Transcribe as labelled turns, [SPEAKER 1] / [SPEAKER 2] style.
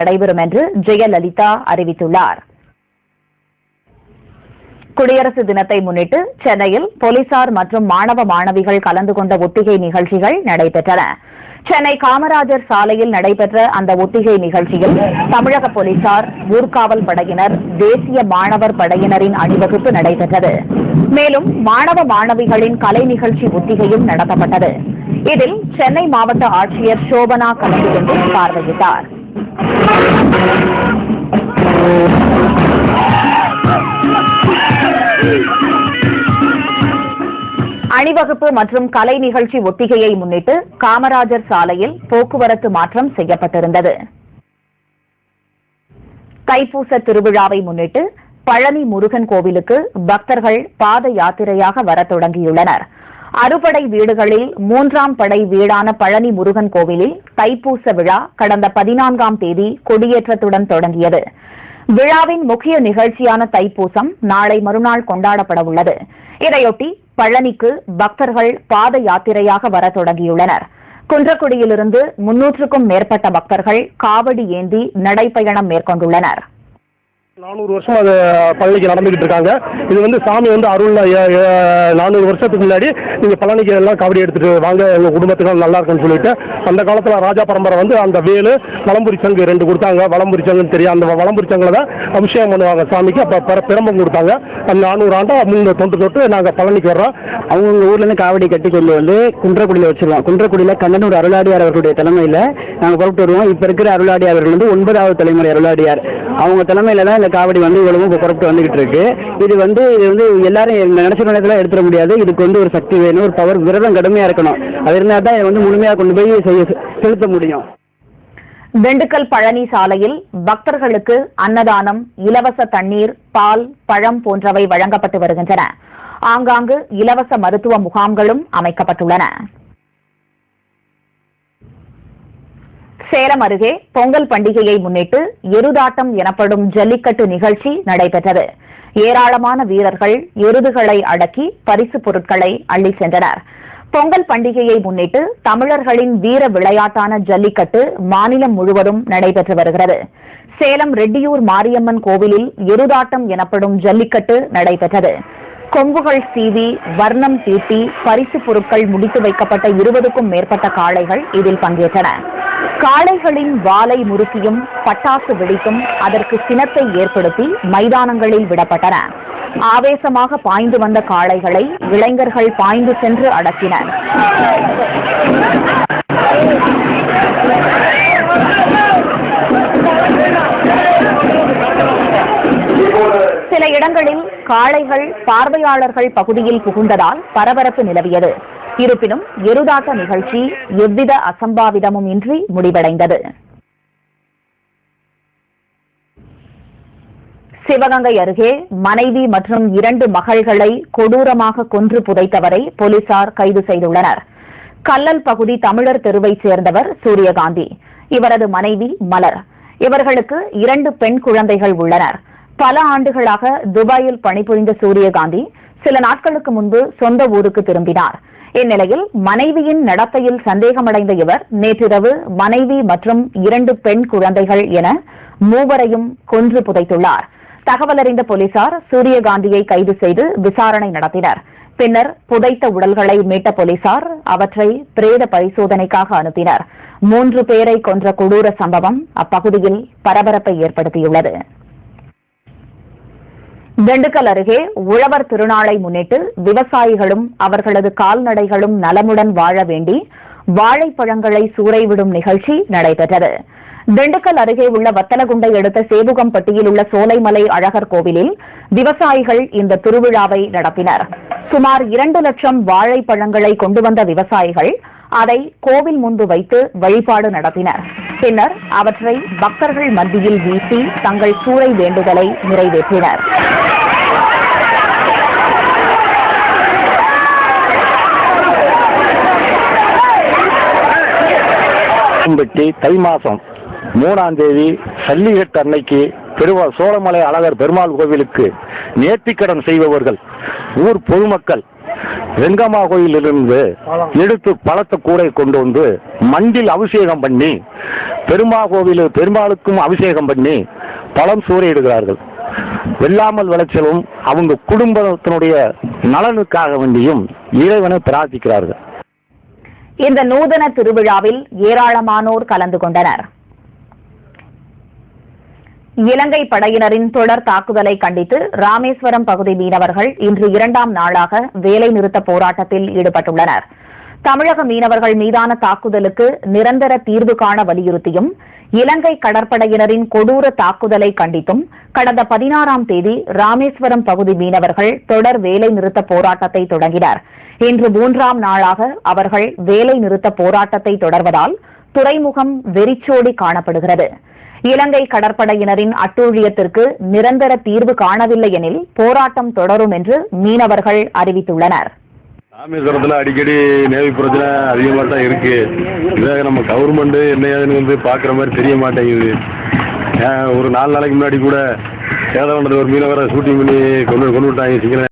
[SPEAKER 1] நடைபெறும் என்று ஜெயலலிதா அறிவித்துள்ளார். குடியரசு தினத்தை முன்னிட்டு சென்னையில் போலீசார் மற்றும் மாணவ மாணவிகள் கலந்து கொண்ட ஒத்திகை நிகழ்ச்சிகள் நடைபெற்றன. சென்னை காமராஜர் சாலையில் நடைபெற்ற அந்த ஒத்திகை நிகழ்ச்சியில் தமிழக போலீசார், ஊர்காவல் படையினர், தேசிய மாணவர் படையினரின் அணிவகுப்பு நடைபெற்றது. மேலும் மாணவ மாணவிகளின் கலை நிகழ்ச்சி ஒத்திகையும் நடத்தப்பட்டது. இதில் சென்னை மாவட்ட ஆட்சியர் சோபனா கலந்து கொண்டு பார்வையிட்டார். அணிவகுப்பு மற்றும் கலை நிகழ்ச்சி ஒத்திகையை முன்னிட்டு காமராஜர் சாலையில் போக்குவரத்து மாற்றம் செய்யப்பட்டிருந்தது. தைப்பூச திருவிழாவை முன்னிட்டு பழனி முருகன் கோவிலுக்கு பக்தர்கள் பாத யாத்திரையாக வர தொடங்கியுள்ளனர். அறுபடை வீடுகளில் 3ஆம் படை வீடான பழனி முருகன் கோவிலில் தைப்பூச விழா கடந்த 14ஆம் தேதி கொடியேற்றத்துடன் தொடங்கியது. விழாவின் முக்கிய நிகழ்ச்சியான தைப்பூசம் நாளை மறுநாள் கொண்டாடப்பட உள்ளது. இதையொட்டி பழனிக்கு பக்தர்கள் பாத யாத்திரையாக வர தொடங்கியுள்ளனர். குன்றக்குடியிலிருந்து 300க்கும் மேற்பட்ட பக்தர்கள் காவடி ஏந்தி நடைபயணம் மேற்கொண்டுள்ளனர்.
[SPEAKER 2] 400 வருஷம் அது பழனிக்கு நடந்துகிட்டு இருக்காங்க. இது சாமி அருள் 400 வருஷத்துக்கு முன்னாடி நீங்க பழனிக்கு எல்லாம் காவடி எடுத்துட்டு வாங்க, எங்க குடும்பத்துக்கு நல்லா இருக்குன்னு சொல்லிட்டு அந்த காலத்துல ராஜா பரம்பரை அந்த வேலு வலம்புரி சங்கு 2 கொடுத்தாங்க. வலம்புரி சங்குன்னு தெரியும். அந்த வலம்புரி சங்குல தான் அபிஷேகம் பண்ணுவாங்க சாமிக்கு. அப்ப பிரம்பம் கொடுத்தாங்க. அந்த 400 ஆண்டா முன்ன தொட்டு நாங்க பழனிக்கு வர்றோம்.
[SPEAKER 3] அவங்க ஊர்ல இருந்து காவடி கட்டி கொண்டு வந்து குன்றக்குடியில வச்சிருவோம். குன்றக்குடியில கண்ணனூர் அருளாடியார் அவர்களுடைய தலைமையில நாங்க புறப்பட்டு வருவோம். இப்ப இருக்கிற அருளாடியார் அவர்கள் 9வது தலைமுறை அருளாடியார். அவங்க தலைமையில தான் இந்த காவடி இவ்வளவு புறப்பட்டு வந்துகிட்டு இருக்கு. இது எல்லாரும் நினைச்ச நேரத்துல எடுத்துட முடியாது. இதுக்கு ஒரு சக்தி வேணும், ஒரு பவர், விரதம் கடுமையா இருக்கணும். அது இருந்தா தான் முழுமையா கொண்டு போய் செலுத்த முடியும்.
[SPEAKER 1] திண்டுக்கல் பழனி சாலையில் பக்தர்களுக்கு அன்னதானம், இலவச தண்ணீர், பால், பழம் போன்றவை வழங்கப்பட்டு வருகின்றன. ஆங்காங்கு இலவச மருத்துவ முகாம்களும் அமைக்கப்பட்டுள்ளன. சேலம் அருகே பொங்கல் பண்டிகையை முன்னிட்டு எருதாட்டம் எனப்படும் ஜல்லிக்கட்டு நிகழ்ச்சி நடைபெற்றது. ஏராளமான வீரர்கள் எருதுகளை அடக்கி பரிசு பொருட்களை அள்ளி சென்றனர். பொங்கல் பண்டிகையை முன்னிட்டு தமிழர்களின் வீர விளையாட்டான ஜல்லிக்கட்டு மாநிலம் முழுவதும் நடைபெற்று வருகிறது. சேலம் ரெட்டியூர் மாரியம்மன் கோவிலில் எருதாட்டம் எனப்படும் ஜல்லிக்கட்டு நடைபெற்றது. கொம்புகள் சீவி, வர்ணம் தீட்டி பரிசு பொருட்கள் முடித்து வைக்கப்பட்ட 20க்கும் மேற்பட்ட காளைகள் இதில் பங்கேற்றன. காளைகளின் வாலை முறுக்கியும் பட்டாசு வெடித்தும் அதற்கு சினத்தை ஏற்படுத்தி மைதானங்களில் விடப்பட்டன. ஆவேசமாக பாய்ந்து வந்த காளைகளை இளைஞர்கள் பாய்ந்து சென்று அடக்கினர். சில இடங்களில் காளைகள் பார்வையாளர்கள் பகுதியில் புகுந்ததால் பரபரப்பு நிலவியது. இருப்பினும் எருதாட்ட நிகழ்ச்சி எவ்வித அசம்பாவிதமும் இன்றி முடிவடைந்தது. சிவகங்கை அருகே மனைவி மற்றும் 2 மகள்களை கொடூரமாக கொன்று புதைத்தவரை போலீசார் கைது செய்துள்ளனர். கல்லல் பகுதி தமிழர் தெருவைச் சேர்ந்தவர் சூரியகாந்தி. இவரது மனைவி மலர். இவர்களுக்கு 2 பெண் குழந்தைகள் உள்ளனர். பல ஆண்டுகளாக துபாயில் பணிபுரிந்த சூரியகாந்தி சில நாட்களுக்கு முன்பு சொந்த ஊருக்கு திரும்பினார். இந்நிலையில் மனைவியின் நடத்தையில் சந்தேகமடைந்த இவர் நேற்றிரவு மனைவி மற்றும் 2 பெண் குழந்தைகள் என 3வரையும் கொன்று புதைத்துள்ளார். தகவல் அறிந்த போலீசார் சூரியகாந்தியை கைது செய்து விசாரணை நடத்தினர். பின்னர் புதைத்த உடல்களை மீட்ட போலீசார் அவற்றை பிரேத பரிசோதனைக்காக அனுப்பினர். 3 பேரை கொன்ற கொடூர சம்பவம் அப்பகுதியில் பரபரப்பை ஏற்படுத்தியுள்ளது. திண்டுக்கல் அருகே உழவர் திருநாளை முன்னிட்டு விவசாயிகளும் அவர்களது கால்நடைகளும் நலமுடன் வாழ வேண்டி வாழைப்பழங்களை சூறைவிடும் நிகழ்ச்சி நடைபெற்றது. திண்டுக்கல் அருகே உள்ள வத்தலகுண்டை அடுத்த சேபுகம்பட்டியில் உள்ள சோலைமலை அழகர் கோவிலில் விவசாயிகள் இந்த திருவிழாவை நடத்தினர். சுமார் 2 லட்சம் வாழைப்பழங்களை கொண்டு வந்த விவசாயிகள் அதை கோவில் முன்பு வைத்து வழிபாடு நடத்தினர். பின்னர் அவற்றை பக்தர்கள் மத்தியில் வீசி தங்கள் சூறை வேண்டுதலை நிறைவேற்றினர்.
[SPEAKER 4] தை மாசம் 3ஆம் தேதி சல்லிகட்டு அன்னைக்கு சோலைமலை அழகர் பெருமாள் கோவிலுக்கு நேர்த்திக்கடன் செய்பவர்கள், ஊர் பொதுமக்கள் வெங்கம்மா கோயிலிலிருந்து எடுத்து பழத்த கூடை கொண்டு வந்து மண்டில் அபிஷேகம் பண்ணி பெருமாளுக்கும் அபிஷேகம் பண்ணி பழம் சூறையிடுகிறார்கள். வெள்ளாமல் விளைச்சலும் அவங்க குடும்பத்தினுடைய நலனுக்காக வேண்டியும் இறைவனை பிரார்த்திக்கிறார்கள்.
[SPEAKER 1] இந்த நூதன திருவிழாவில் ஏராளமானோர் கலந்து கொண்டனர். இலங்கை படையினரின் தொடர் தாக்குதலை கண்டித்து ராமேஸ்வரம் பகுதி மீனவர்கள் இன்று 2ஆம் நாளாக வேலை நிறுத்த போராட்டத்தில் ஈடுபட்டுள்ளனர். தமிழக மீனவர்கள் மீதான தாக்குதலுக்கு நிரந்தர தீர்வு காண வலியுறுத்தியும் இலங்கை கடற்படையினரின் கொடூர தாக்குதலை கண்டித்தும் கடந்த 16ஆம் தேதி ராமேஸ்வரம் பகுதி மீனவர்கள் தொடர் வேலை நிறுத்த போராட்டத்தை தொடங்கினர். இன்று 3ஆம் நாளாக அவர்கள் வேலை நிறுத்த போராட்டத்தை தொடர்வதால் துறைமுகம் வெறிச்சோடி காணப்படுகிறது. இலங்கை கடற்படையினரின் அட்டூழியத்திற்கு நிரந்தர தீர்வு காணவில்லை எனில் போராட்டம் தொடரும் என்று மீனவர்கள் அறிவித்துள்ளனர்.
[SPEAKER 5] ராமேஸ்வரத்தில் அடிக்கடி நேவி பிரச்சனை அதிகமாக தான் இருக்கு. இதாக நம்ம கவர்மெண்ட் என்ன ஏதுன்னு வந்து பார்க்குற மாதிரி தெரிய மாட்டேங்குது. ஒரு 4 நாளைக்கு முன்னாடி கூட சேதம் ஒரு மீனவரை ஷூட்டிங் பண்ணி கொண்டு விட்டாங்க.